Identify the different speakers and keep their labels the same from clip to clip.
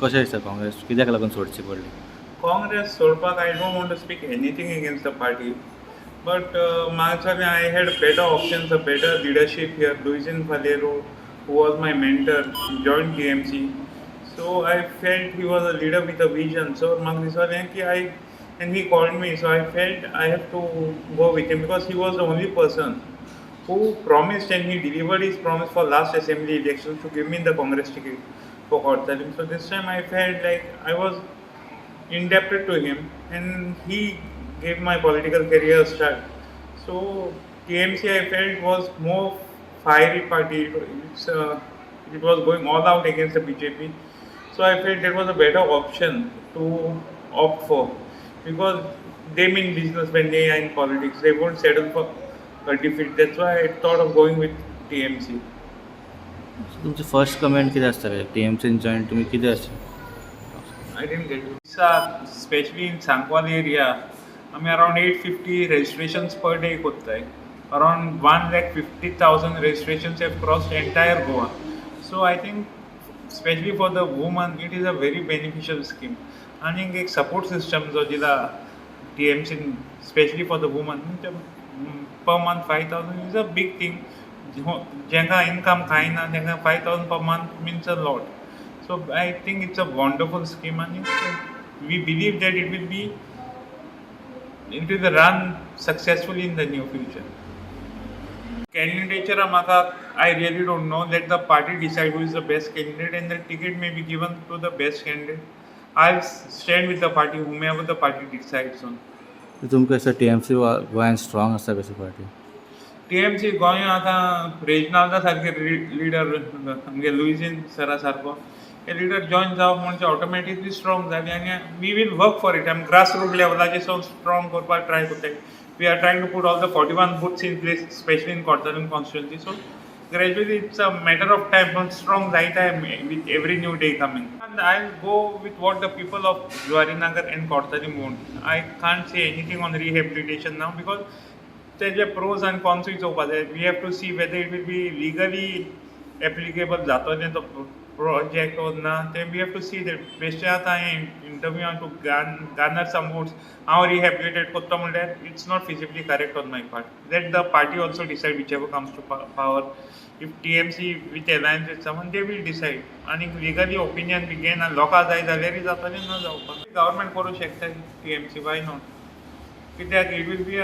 Speaker 1: कशें दिसता काँग्रेस कित्याक लागून सोडची पडली?
Speaker 2: Congress Solpak, I don't want to speak anything against the party, but Mahasami, I had better options, a better leadership here. Luisin Valero, who was my mentor, joined TMC. So I felt he was a leader with a vision. So and he called me, so I felt I have to go with him because he was the only person who promised and he delivered his promise for last assembly elections to give me the Congress ticket for Kortalim. So this time I felt like I was indebted to him and he gave my political career a start. So TMC I felt was more fiery party. It was going all out against the BJP. So I felt that was a better option to opt for because they mean business when they are in politics. They won't settle for a defeat. That's why I thought of going with TMC.
Speaker 1: तुमचे first comment कितें आसतलें टीएमसीन join तुमी कितें अशें?
Speaker 2: I didn't get you. Especially in Sankwal area, I mean around 850 registrations per day kottai. Around 1,50,000 registrations have crossed entire Goa. So I think, especially for the woman, it is a very beneficial scheme. आणि एक support system जो दिला TMC, especially for the woman, per month 5,000 is a big thing. ज्यांका income कांय ना त्यांका 5,000 per month means a lot. So I think it's a wonderful scheme, and we believe that it will run successfully in the near future. Candidature, I really don't know. Let the party decide who is the best candidate, and the ticket may be given to the best candidate. I'll stand with the party, whomever the party decides on.
Speaker 1: तुमकां दिसता TMC गोंयान strong आसा कशी party?
Speaker 2: TMC गोंया आतां रेजनाल्दा सारके leader आमगे लुईजीन सरा सारको हे लिडर जॉइन जावप म्हणजे ऑटोमॅटिकली स्ट्रॉंग जाली आनी we will work for it. आमी ग्रास रूट लेवलाचेर सावन स्ट्रॉंग करपाक ट्राय करताय. We are trying to put all the 41 booths in place, especially in Kortalim constituency. So gradually it's a matter of time, but strong जायत आहे with every new day coming. And I'll go with what the people of Juarinagar and Kortalim want. I can't say anything on rehabilitation now because त्याचे प्रोज आनी कॉन्सूय चोवपा जाय. We have to see whether it will be legally applicable जातोलें तो project or ना तें we have to see that. बेश्टे आतां हांवें interview to garner some votes हांव रिहॅबिलिटेट करता म्हणल्यार it's not feasibly correct on my part. Let the party also decide whichever comes to power. If TMC with alliance with someone they will decide आनी legally opinion B घेन लोकां जाय जाल्यारय जातलें ना जावपाक. गव्हर्मेंट करूं शकता TMC, वाय नॉट? कित्याक इट वील बी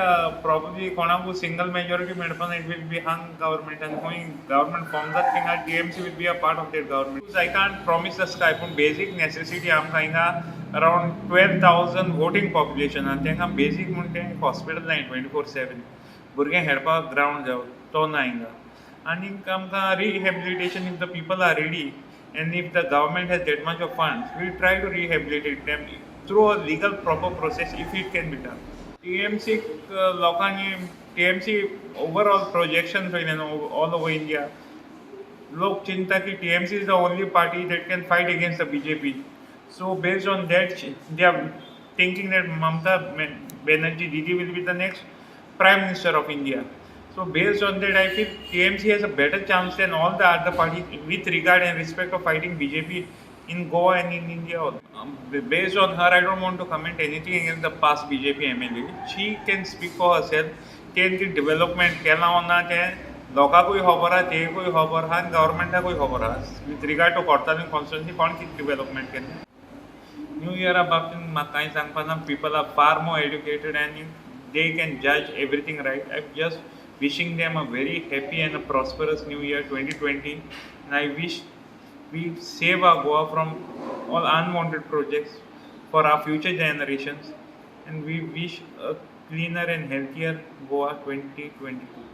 Speaker 2: प्रॉब्ली कोणाकूय सिंगल मेजॉरिटी मेळपा ना. It will be hung government आनी खंय गव्हर्मेंट फॉर्म जाता थिंगा TMC will be a part of that government. I can't promise the sky, पूण बेजीक नेसेसिटी आमकां हिंगा अरावंड 12,000 वोटींग पॉप्युलेशन आनी तांकां बेजीक म्हण तें हॉस्पिटल जाय 24/7. भुरगे खेळपाक ग्रावंड जाय तो ना हिंगा. आनीक आमकां rehabilitation if the people are ready and if the government has that much of funds, we'll try to rehabilitate them through a legal proper process if it can be done. TMC लोकांनी TMC overall projection all over India. लोक चिंता की TMC is the only party that can fight against the BJP. So based on that, they are thinking that Mamata Banerjee Didi will be the next Prime Minister of India. So based on that, I feel TMC has a better chance than all the other parties with regard and respect of fighting BJP in Goa and in India. Based on her, I don't want to comment anything against the past BJP MLA. She can speak for herself. तेंची development केला ना तें लोकांकूय खबर आहा, तेंकूय खबर आहा आनी गव्हर्मेंटाकूय खबर आहा. विथ रिगार्ड टू कोर्टान कॉन्स्टिट्युएन्सी कोण कितें डेव्हलपमेंट केलें. न्यू इयरा बाबतींत म्हाका कांय सांगपा ना. People are far more educated आनी दे कॅन जज everything right. I just wishing them a very happy and a prosperous new year 2020, and I wish we save our Goa from all unwanted projects for our future generations, and we wish a cleaner and healthier Goa 2022.